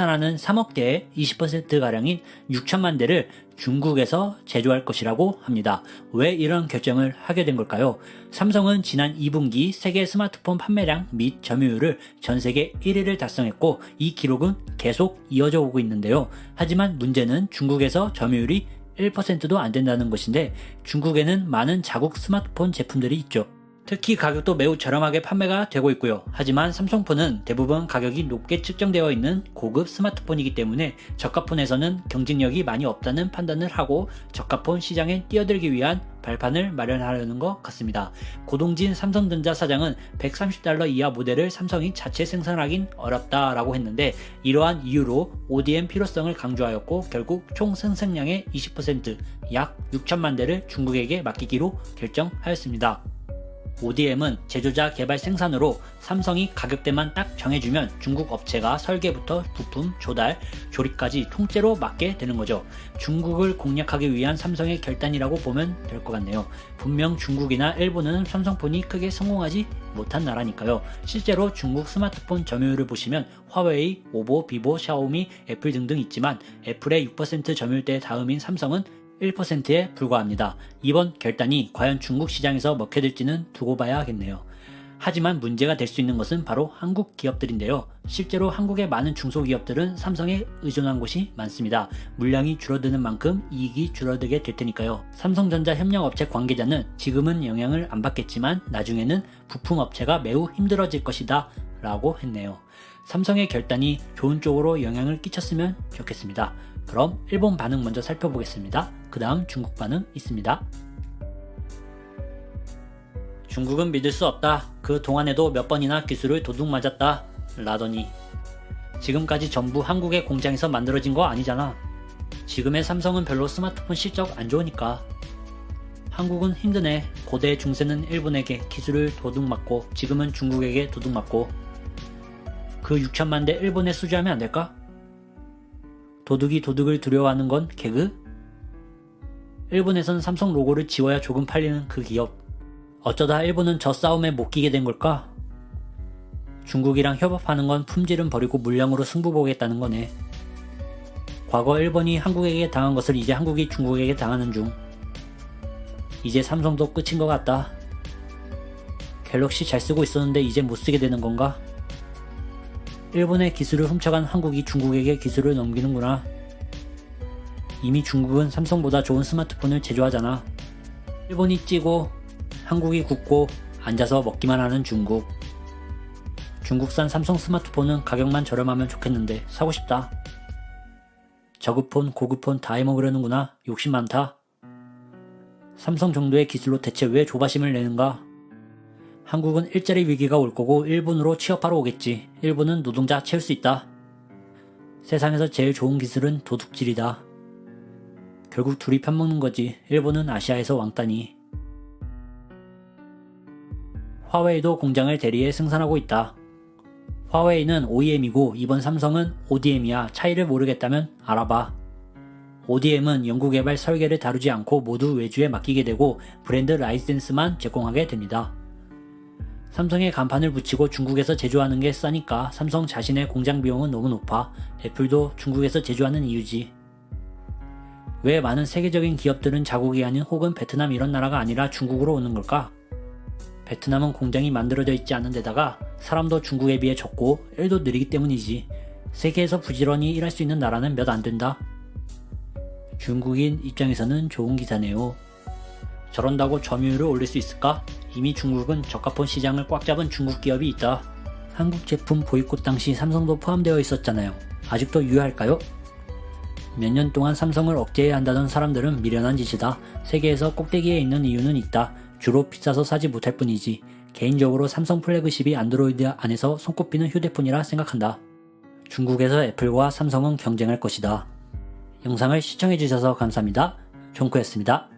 생산하는 3억 대의 20%가량인 6천만 대를 중국에서 제조할 것이라고 합니다. 왜 이런 결정을 하게 된 걸까요? 삼성은 지난 2분기 세계 스마트폰 판매량 및 점유율을 전 세계 1위를 달성했고 이 기록은 계속 이어져 오고 있는데요. 하지만 문제는 중국에서 점유율이 1%도 안 된다는 것인데 중국에는 많은 자국 스마트폰 제품들이 있죠. 특히 가격도 매우 저렴하게 판매가 되고 있고요. 하지만 삼성폰은 대부분 가격이 높게 측정되어 있는 고급 스마트폰이기 때문에 저가폰에서는 경쟁력이 많이 없다는 판단을 하고 저가폰 시장에 뛰어들기 위한 발판을 마련하려는 것 같습니다. 고동진 삼성전자 사장은 $130 이하 모델을 삼성이 자체 생산하긴 어렵다라고 했는데 이러한 이유로 ODM 필요성을 강조하였고 결국 총 생산량의 20%, 약 6천만 대를 중국에게 맡기기로 결정하였습니다. ODM은 제조자 개발 생산으로 삼성이 가격대만 딱 정해주면 중국 업체가 설계부터 부품, 조달, 조립까지 통째로 맡게 되는 거죠. 중국을 공략하기 위한 삼성의 결단이라고 보면 될 것 같네요. 분명 중국이나 일본은 삼성폰이 크게 성공하지 못한 나라니까요. 실제로 중국 스마트폰 점유율을 보시면 화웨이, 오보, 비보, 샤오미, 애플 등등 있지만 애플의 6% 점유율대 다음인 삼성은 1%에 불과합니다. 이번 결단이 과연 중국 시장에서 먹혀들지는 두고 봐야 하겠네요. 하지만 문제가 될 수 있는 것은 바로 한국 기업들인데요. 실제로 한국의 많은 중소기업들은 삼성에 의존한 곳이 많습니다. 물량이 줄어드는 만큼 이익이 줄어들게 될 테니까요. 삼성전자 협력업체 관계자는 지금은 영향을 안 받겠지만 나중에는 부품업체가 매우 힘들어질 것이다 라고 했네요. 삼성의 결단이 좋은 쪽으로 영향을 끼쳤으면 좋겠습니다. 그럼 일본 반응 먼저 살펴보겠습니다. 그 다음 중국 반응 있습니다. 중국은 믿을 수 없다. 그 동안에도 몇 번이나 기술을 도둑맞았다. 라더니 지금까지 전부 한국의 공장에서 만들어진 거 아니잖아. 지금의 삼성은 별로 스마트폰 실적 안 좋으니까. 한국은 힘드네. 고대 중세는 일본에게 기술을 도둑맞고 지금은 중국에게 도둑맞고. 그 6천만 대 일본에 수주하면 안 될까? 도둑이 도둑을 두려워하는 건 개그? 일본에선 삼성 로고를 지워야 조금 팔리는 그 기업. 어쩌다 일본은 저 싸움에 못 끼게 된 걸까? 중국이랑 협업하는 건 품질은 버리고 물량으로 승부 보겠다는 거네. 과거 일본이 한국에게 당한 것을 이제 한국이 중국에게 당하는 중. 이제 삼성도 끝인 것 같다. 갤럭시 잘 쓰고 있었는데 이제 못 쓰게 되는 건가? 일본의 기술을 훔쳐간 한국이 중국에게 기술을 넘기는구나. 이미 중국은 삼성보다 좋은 스마트폰을 제조하잖아. 일본이 찌고 한국이 굽고 앉아서 먹기만 하는 중국. 중국산 삼성 스마트폰은 가격만 저렴하면 좋겠는데 사고 싶다. 저급폰, 고급폰 다 해먹으려는구나. 욕심 많다. 삼성 정도의 기술로 대체 왜 조바심을 내는가? 한국은 일자리 위기가 올 거고 일본으로 취업하러 오겠지. 일본은 노동자 채울 수 있다. 세상에서 제일 좋은 기술은 도둑질이다. 결국 둘이 편먹는 거지. 일본은 아시아에서 왕따니. 화웨이도 공장을 대리해 생산하고 있다. 화웨이는 OEM이고 이번 삼성은 ODM이야. 차이를 모르겠다면 알아봐. ODM은 연구개발 설계를 다루지 않고 모두 외주에 맡기게 되고 브랜드 라이센스만 제공하게 됩니다. 삼성에 간판을 붙이고 중국에서 제조하는 게 싸니까 삼성 자신의 공장 비용은 너무 높아. 애플도 중국에서 제조하는 이유지. 왜 많은 세계적인 기업들은 자국이 아닌 혹은 베트남 이런 나라가 아니라 중국으로 오는 걸까? 베트남은 공장이 만들어져 있지 않은 데다가 사람도 중국에 비해 적고 일도 느리기 때문이지. 세계에서 부지런히 일할 수 있는 나라는 몇 안 된다. 중국인 입장에서는 좋은 기사네요. 저런다고 점유율을 올릴 수 있을까? 이미 중국은 저가폰 시장을 꽉 잡은 중국 기업이 있다. 한국 제품 보이콧 당시 삼성도 포함되어 있었잖아요. 아직도 유효할까요? 몇 년 동안 삼성을 억제해야 한다던 사람들은 미련한 짓이다. 세계에서 꼭대기에 있는 이유는 있다. 주로 비싸서 사지 못할 뿐이지. 개인적으로 삼성 플래그십이 안드로이드 안에서 손꼽히는 휴대폰이라 생각한다. 중국에서 애플과 삼성은 경쟁할 것이다. 영상을 시청해주셔서 감사합니다. 종코였습니다.